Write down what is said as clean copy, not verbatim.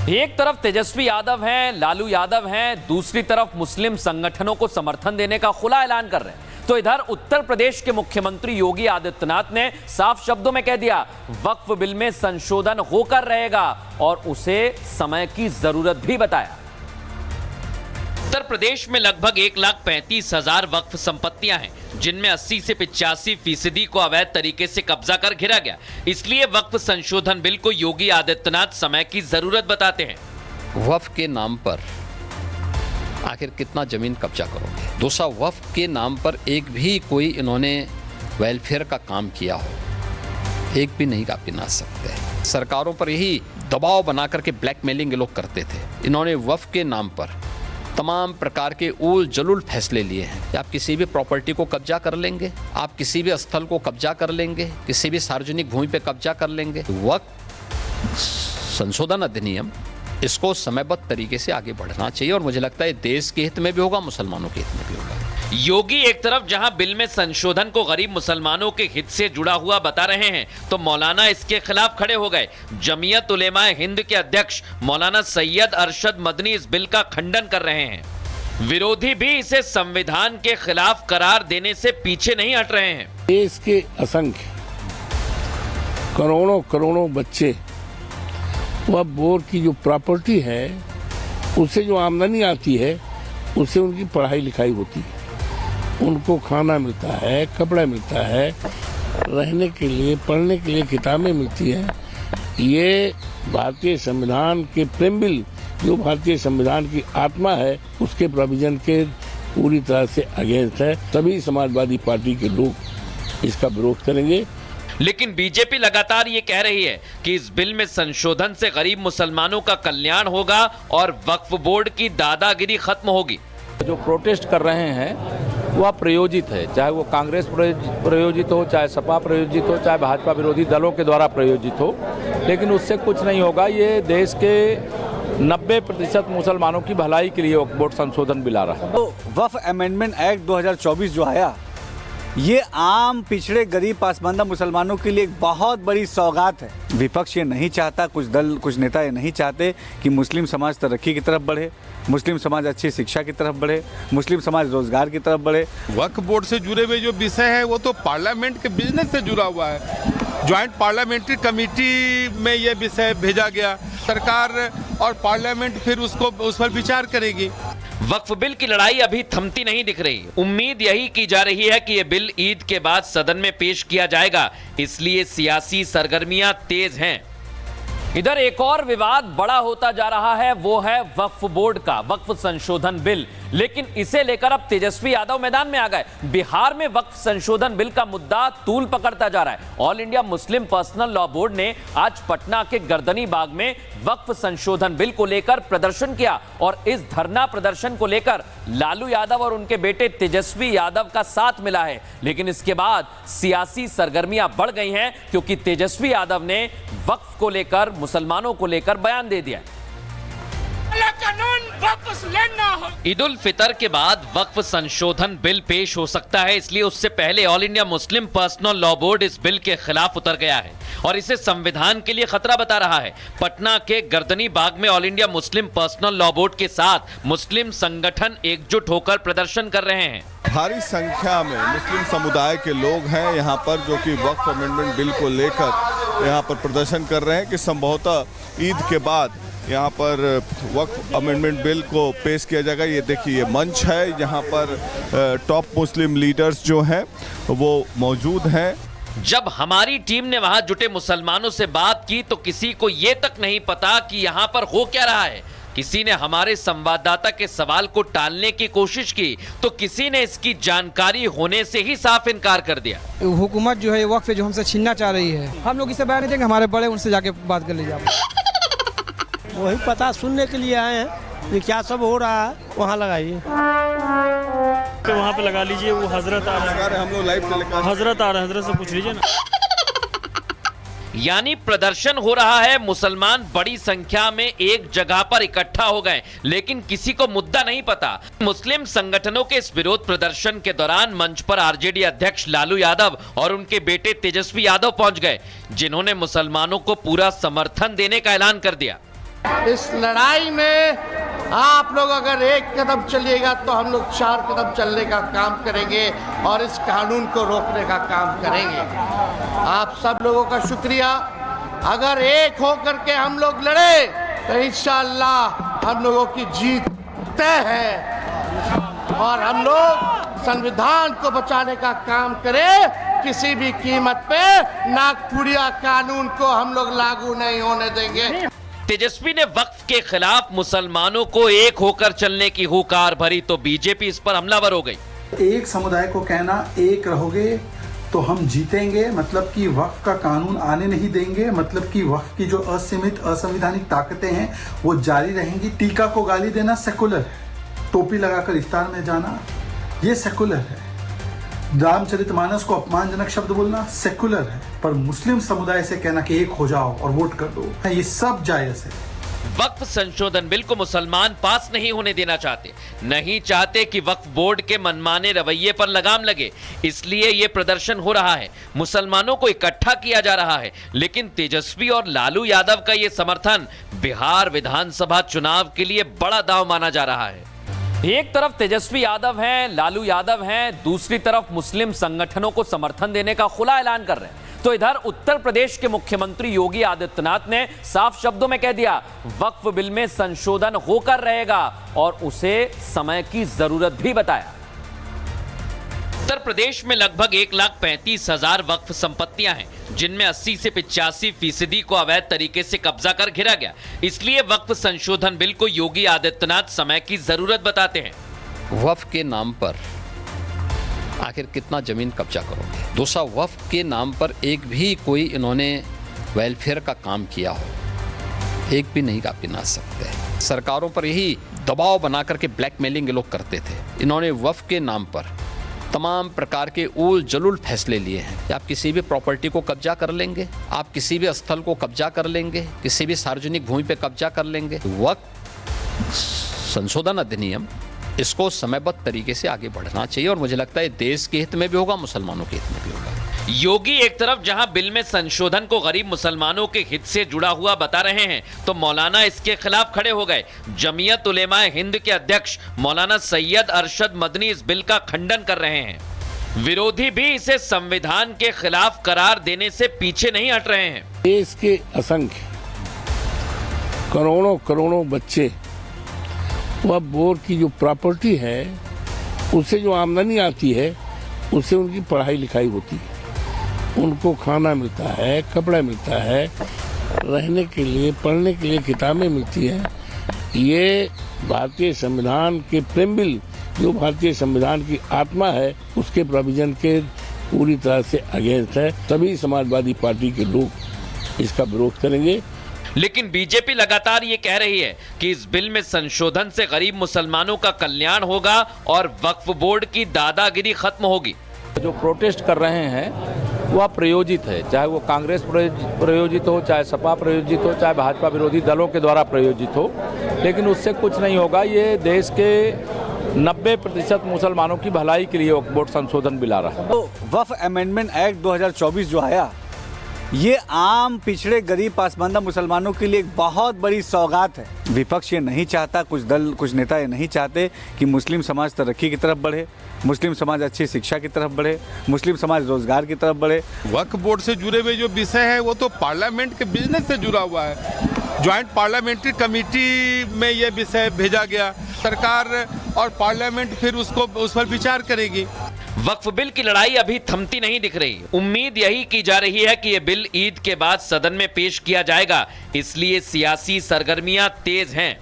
एक तरफ तेजस्वी यादव हैं, लालू यादव हैं, दूसरी तरफ मुस्लिम संगठनों को समर्थन देने का खुला ऐलान कर रहे हैं। तो इधर उत्तर प्रदेश के मुख्यमंत्री योगी आदित्यनाथ ने साफ शब्दों में कह दिया, वक्फ बिल में संशोधन होकर रहेगा और उसे समय की जरूरत भी बताया। उत्तर प्रदेश में लगभग 1,35,000 वक्फ संपत्तियां हैं, जिनमें 80 से 85% को अवैध तरीके से कब्जा कर घिरा गया। इसलिए वक्फ संशोधन बिल को योगी आदित्यनाथ समय की जरूरत बताते हैं। वक्फ के नाम पर आखिर कितना जमीन कब्जा करोगे? दूसरा, वक्फ के नाम पर एक भी कोई इन्होंने वेलफेयर का काम किया हो, एक भी नहीं आप गिना सकते। सरकारों पर यही दबाव बना करके ब्लैकमेलिंग लोग करते थे। इन्होंने वक्फ के नाम पर तमाम प्रकार के उल जलूल फैसले लिए हैं कि आप किसी भी प्रॉपर्टी को कब्जा कर लेंगे, आप किसी भी स्थल को कब्जा कर लेंगे, किसी भी सार्वजनिक भूमि पे कब्जा कर लेंगे। वक्फ संशोधन अधिनियम इसको समयबद्ध तरीके से आगे बढ़ना चाहिए और मुझे लगता है देश के हित में भी होगा, मुसलमानों के हित में भी होगा। योगी एक तरफ जहां बिल में संशोधन को गरीब मुसलमानों के हित से जुड़ा हुआ बता रहे हैं, तो मौलाना इसके खिलाफ खड़े हो गए। जमीयत उलेमाए हिंद के अध्यक्ष मौलाना सैयद अरशद मदनी इस बिल का खंडन कर रहे हैं। विरोधी भी इसे संविधान के खिलाफ करार देने से पीछे नहीं हट रहे हैं। देश के असंख्य करोड़ों करोड़ों बच्चे वह बोर्ड की जो प्रॉपर्टी है, उससे जो आमदनी आती है, उससे उनकी पढ़ाई लिखाई होती है, उनको खाना मिलता है, कपड़ा मिलता है, रहने के लिए, पढ़ने के लिए किताबें मिलती हैं। ये भारतीय संविधान के प्रेमबिल, जो भारतीय संविधान की आत्मा है, उसके प्रोविजन के पूरी तरह से अगेंस्ट है। सभी समाजवादी पार्टी के लोग इसका विरोध करेंगे। लेकिन बीजेपी लगातार ये कह रही है कि इस बिल में संशोधन से गरीब मुसलमानों का कल्याण होगा और वक्फ बोर्ड की दादागिरी खत्म होगी। जो प्रोटेस्ट कर रहे हैं वह प्रयोजित है, चाहे वो कांग्रेस प्रयोजित हो, चाहे सपा प्रयोजित हो, चाहे भाजपा विरोधी दलों के द्वारा प्रयोजित हो, लेकिन उससे कुछ नहीं होगा। ये देश के 90% मुसलमानों की भलाई के लिए वक्फ बोर्ड संशोधन बिल आ रहा है। तो वक्फ अमेंडमेंट एक्ट 2024 जो आया, ये आम पिछड़े गरीब पासमानदा मुसलमानों के लिए एक बहुत बड़ी सौगात है। विपक्ष ये नहीं चाहता, कुछ दल, कुछ नेता ये नहीं चाहते कि मुस्लिम समाज तरक्की की तरफ बढ़े, मुस्लिम समाज अच्छी शिक्षा की तरफ बढ़े, मुस्लिम समाज रोजगार की तरफ बढ़े। वक्फ बोर्ड से जुड़े हुए जो विषय है वो तो पार्लियामेंट के बिजनेस से जुड़ा हुआ है। ज्वाइंट पार्लियामेंट्री कमेटी में ये विषय भेजा गया, सरकार और पार्लियामेंट फिर उस पर विचार करेगी। वक्फ बिल की लड़ाई अभी थमती नहीं दिख रही। उम्मीद यही की जा रही है कि यह बिल ईद के बाद सदन में पेश किया जाएगा, इसलिए सियासी सरगर्मियां तेज हैं। इधर एक और विवाद बड़ा होता जा रहा है, वो है वक्फ बोर्ड का वक्फ संशोधन बिल। लेकिन इसे लेकर अब तेजस्वी यादव मैदान में आ गए। बिहार में वक्फ संशोधन बिल का मुद्दा तूल पकड़ता जा रहा है। All India Muslim personal law board ने आज पटना के गर्दनी बाग में वक्फ संशोधन बिल को लेकर प्रदर्शन किया और इस धरना प्रदर्शन को लेकर लालू यादव और उनके बेटे तेजस्वी यादव का साथ मिला है। लेकिन इसके बाद सियासी सरगर्मियां बढ़ गई हैं, क्योंकि तेजस्वी यादव ने वक्फ को लेकर, मुसलमानों को लेकर बयान दे दिया। ईद उल फितर के बाद वक्फ संशोधन बिल पेश हो सकता है, इसलिए उससे पहले all India Muslim personal law board इस बिल के खिलाफ उतर गया है और इसे संविधान के लिए खतरा बता रहा है। पटना के गर्दनी बाग में all India Muslim personal law board के साथ मुस्लिम संगठन एकजुट होकर प्रदर्शन कर रहे हैं। भारी संख्या में मुस्लिम समुदाय के लोग हैं यहाँ पर, जो कि वक्फ अमेंडमेंट बिल को लेकर यहाँ पर प्रदर्शन कर रहे हैं कि संभवतः ईद के बाद यहाँ पर वक्फ अमेंडमेंट बिल को पेश किया जाएगा। ये देखिए, ये मंच है, यहाँ पर टॉप मुस्लिम लीडर्स जो हैं वो मौजूद हैं। जब हमारी टीम ने वहां जुटे मुसलमानों से बात की तो किसी को ये तक नहीं पता कि यहाँ पर हो क्या रहा है। किसी ने हमारे संवाददाता के सवाल को टालने की कोशिश की तो किसी ने इसकी जानकारी होने से ही साफ इनकार कर दिया। हुकूमत जो है वक्फ जो हमसे छीनना चाह रही है, हम लोग इसे बयान नहीं देंगे, हमारे बड़े उनसे जाके बात कर लीजिए। वही पता सुनने के लिए आए हैं, ये क्या सब हो रहा है वहाँ लगाइए, तो वहाँ पे लगा लीजिए। वो हजरत आ रहे हैं, हम लोग लाइव हजरत आ रहे हैं, हजरत से पूछ लीजिए ना। यानी प्रदर्शन हो रहा है, मुसलमान बड़ी संख्या में एक जगह पर इकट्ठा हो गए, लेकिन किसी को मुद्दा नहीं पता। मुस्लिम संगठनों के इस विरोध प्रदर्शन के दौरान मंच पर आरजेडी अध्यक्ष लालू यादव और उनके बेटे तेजस्वी यादव पहुंच गए, जिन्होंने मुसलमानों को पूरा समर्थन देने का ऐलान कर दिया। इस लड़ाई में आप लोग अगर एक कदम चलिएगा तो हम लोग 4 कदम चलने का काम करेंगे और इस कानून को रोकने का काम करेंगे। आप सब लोगों का शुक्रिया। अगर एक होकर के हम लोग लड़े तो इंशाअल्लाह हम लोगों की जीत तय है और हम लोग संविधान को बचाने का काम करें। किसी भी कीमत पे नागपुरिया कानून को हम लोग लागू नहीं होने देंगे। तेजस्वी ने वक्फ के खिलाफ मुसलमानों को एक होकर चलने की हुकार भरी तो बीजेपी इस पर हमलावर हो गई। एक समुदाय को कहना एक रहोगे तो हम जीतेंगे, मतलब कि वक्फ का कानून आने नहीं देंगे, मतलब कि वक्फ की जो असीमित असंवैधानिक ताकतें हैं वो जारी रहेंगी। टीका को गाली देना सेकुलर है, टोपी लगाकर इफ्तार में जाना ये सेकुलर है, रामचरितमानस को अपमानजनक शब्द बोलना सेकुलर है, पर मुस्लिम समुदाय से कहना कि एक हो जाओ और वोट कर दो, ये सब जायज है। वक्फ संशोधन बिल को मुसलमान पास नहीं होने देना चाहते, नहीं चाहते कि वक्फ बोर्ड के मनमाने रवैये पर लगाम लगे, इसलिए ये प्रदर्शन हो रहा है, मुसलमानों को इकट्ठा किया जा रहा है। लेकिन तेजस्वी और लालू यादव का ये समर्थन बिहार विधानसभा चुनाव के लिए बड़ा दांव माना जा रहा है। एक तरफ तेजस्वी यादव हैं, लालू यादव हैं, दूसरी तरफ मुस्लिम संगठनों को समर्थन देने का खुला ऐलान कर रहे हैं। तो इधर उत्तर प्रदेश के मुख्यमंत्री योगी आदित्यनाथ ने साफ शब्दों में कह दिया, वक्फ बिल में संशोधन होकर रहेगा और उसे समय की जरूरत भी बताया। उत्तर प्रदेश में लगभग 1,35,000 वक्फ संपत्तियां हैं, जिनमें 80 से 85% को अवैध तरीके से कब्जा कर घिरा गया। इसलिए वक्फ संशोधन बिल को योगी आदित्यनाथ समय की जरूरत बताते हैं। वक्फ के नाम पर आखिर कितना जमीन कब्जा करोगे? दूसरा, वक्फ के नाम पर एक भी कोई इन्होंने वेलफेयर का काम किया हो, एक भी नहीं आप गिना सकते। सरकारों पर यही दबाव बना करके ब्लैकमेलिंग ये लोग करते थे। इन्होंने वक्फ के नाम पर तमाम प्रकार के उल जलूल फैसले लिए हैं कि आप किसी भी प्रॉपर्टी को कब्जा कर लेंगे, आप किसी भी स्थल को कब्जा कर लेंगे, किसी भी सार्वजनिक भूमि पे कब्जा कर लेंगे। वक्फ संशोधन अधिनियम इसको समयबद्ध तरीके से आगे बढ़ना चाहिए और मुझे लगता है देश के हित में भी होगा, मुसलमानों के हित में भी होगा। योगी एक तरफ जहां बिल में संशोधन को गरीब मुसलमानों के हित से जुड़ा हुआ बता रहे हैं, तो मौलाना इसके खिलाफ खड़े हो गए। जमीयत उलेमाए हिंद के अध्यक्ष मौलाना सैयद अरशद मदनी इस बिल का खंडन कर रहे हैं। विरोधी भी इसे संविधान के खिलाफ करार देने से पीछे नहीं हट रहे हैं। देश के असंख्य करोड़ों बच्चे वह बोर्ड की जो प्रॉपर्टी है उससे जो आमदनी आती है उससे उनकी पढ़ाई लिखाई होती है, उनको खाना मिलता है, कपड़ा मिलता है, रहने के लिए पढ़ने के लिए किताबें मिलती हैं। ये भारतीय संविधान के प्रेम बिल जो भारतीय संविधान की आत्मा है उसके प्रोविजन के पूरी तरह से अगेंस्ट है। सभी समाजवादी पार्टी के लोग इसका विरोध करेंगे। लेकिन बीजेपी लगातार ये कह रही है कि इस बिल में संशोधन से गरीब मुसलमानों का कल्याण होगा और वक्फ बोर्ड की दादागिरी खत्म होगी। जो प्रोटेस्ट कर रहे हैं वह प्रायोजित है, चाहे वो कांग्रेस प्रायोजित हो, चाहे सपा प्रायोजित हो, चाहे भाजपा विरोधी दलों के द्वारा प्रायोजित हो, लेकिन उससे कुछ नहीं होगा। ये देश के 90% मुसलमानों की भलाई के लिए वक्फ बोर्ड संशोधन बिल आ रहा है। तो वक्फ अमेंडमेंट एक्ट 2024 जो आया, ये आम पिछड़े गरीब पासमानदा मुसलमानों के लिए एक बहुत बड़ी सौगात है। विपक्ष ये नहीं चाहता, कुछ दल कुछ नेता ये नहीं चाहते कि मुस्लिम समाज तरक्की की तरफ बढ़े, मुस्लिम समाज अच्छी शिक्षा की तरफ बढ़े, मुस्लिम समाज रोजगार की तरफ बढ़े। वक्फ बोर्ड से जुड़े हुए जो विषय है वो तो पार्लियामेंट के बिजनेस से जुड़ा हुआ है। ज्वाइंट पार्लियामेंट्री कमेटी में ये विषय भेजा गया, सरकार और पार्लियामेंट फिर उस पर विचार करेगी। वक्फ बिल की लड़ाई अभी थमती नहीं दिख रही। उम्मीद यही की जा रही है कि ये बिल ईद के बाद सदन में पेश किया जाएगा, इसलिए सियासी सरगर्मियां तेज हैं।